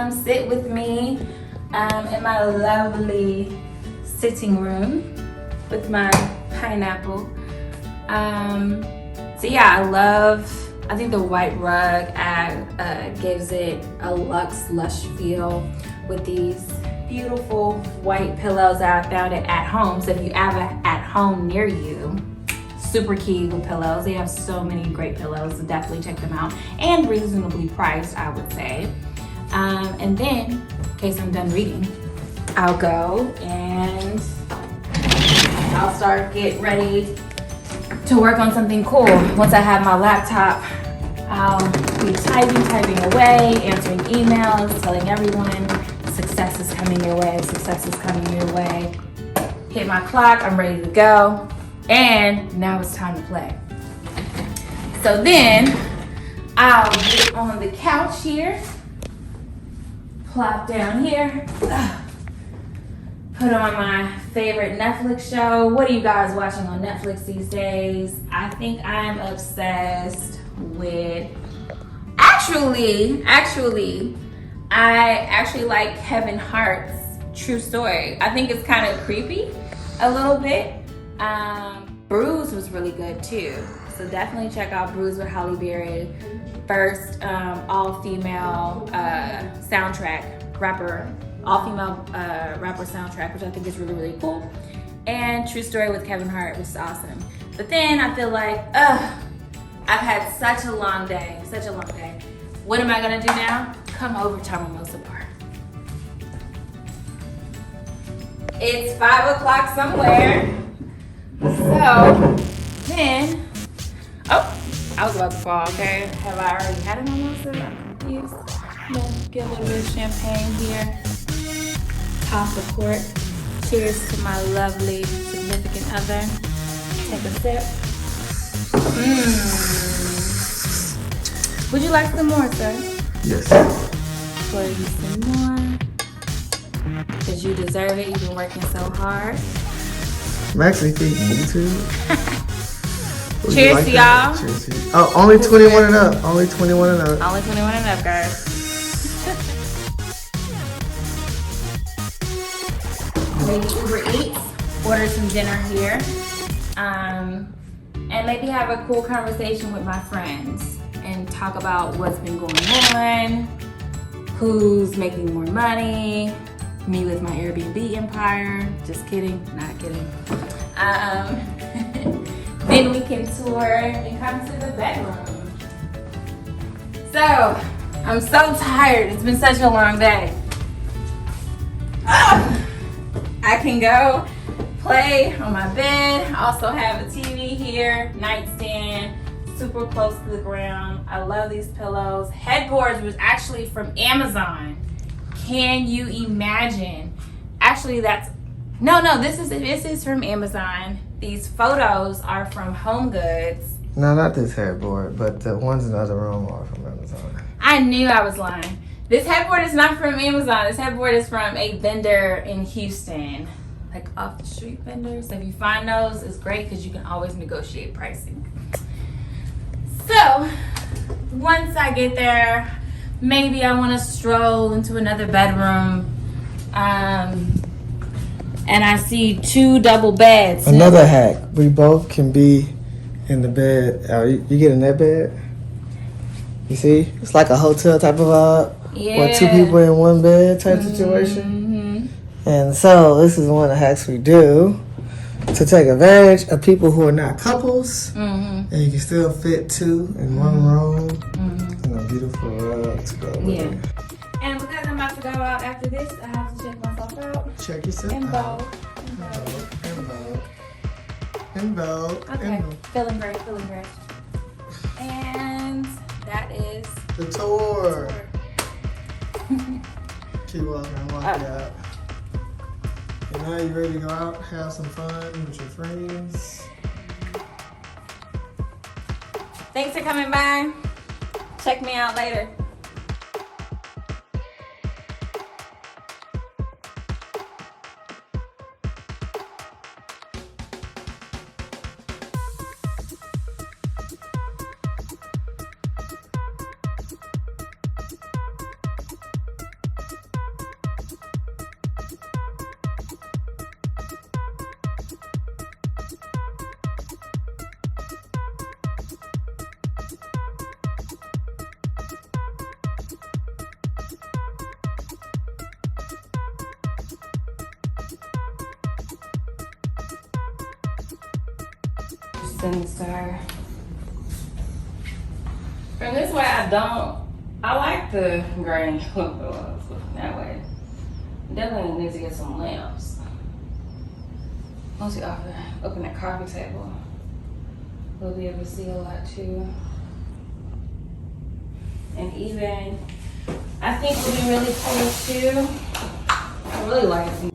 come sit with me in my lovely sitting room with my pineapple. So yeah, I think the white rug gives it a luxe, lush feel with these beautiful white pillows that I found at home. So if you have a at home near you, super key with pillows. They have so many great pillows, so definitely check them out. And reasonably priced, I would say. And then, in case I'm done reading, I'll go and I'll start getting ready to work on something cool. Once I have my laptop, I'll be typing away, answering emails, telling everyone success is coming your way, success is coming your way. Hit my clock, I'm ready to go. And now it's time to play. So then I'll get on the couch here, plop down here, put on my favorite Netflix show. What are you guys watching on Netflix these days? I think I'm obsessed with, actually, I actually like Kevin Hart's True Story. I think it's kind of creepy a little bit. Bruise was really good too. So definitely check out Bruise with Halle Berry. First all-female all-female rapper soundtrack, which I think is really, really cool. And True Story with Kevin Hart, which is awesome. But then I feel like, I've had such a long day. What am I gonna do now? Come over to our mimosa bar. It's 5 o'clock somewhere. So then, I was about to fall, okay? Have I already had a mimosa? I'm confused. Get a little bit of champagne here. Toss the cork. Cheers to my lovely significant other. Take a sip. Would you like some more, sir? Yes. Pour you some more. Because you deserve it. You've been working so hard. I'm actually feeding you too. Cheers to y'all. Cheers to you. Oh, only 21 and up. Only 21 and up. Only 21 and up, guys. Maybe Uber Eats, order some dinner here, and maybe have a cool conversation with my friends and talk about what's been going on, who's making more money, me with my Airbnb empire. Just kidding, not kidding. Then we can tour and come to the bedroom. So, I'm so tired. It's been such a long day. I can go play on my bed. I also have a TV here, nightstand, super close to the ground. I love these pillows. Headboards was actually from Amazon. Can you imagine? Actually, this is from Amazon. These photos are from Home Goods. No, not this headboard, but the ones in the other room are from Amazon. I knew I was lying. This headboard is not from Amazon. This headboard is from a vendor in Houston, like off the street vendors. So if you find those, it's great because you can always negotiate pricing. So once I get there, maybe I want to stroll into another bedroom, and I see 2 double beds. Another hack: we both can be in the bed. You get in that bed. You see, it's like a hotel type of vibe. Yeah. Where 2 people in one bed type situation. And so this is one of the hacks we do to take advantage of people who are not couples. And you can still fit 2 in one room. And a beautiful rug to go with it. And because I'm about to go out after this, I have to check myself out. Check yourself out. In vogue. Okay, feeling great. And that is the tour. Keep walking, out. And now you ready to go out, have some fun with your friends. Thanks for coming by. Check me out later. sinister. From this way, I like the green that way. Definitely need to get some lamps. Once you open that coffee table, we'll be able to see a lot too. And even, I think will be really cool too. I really like the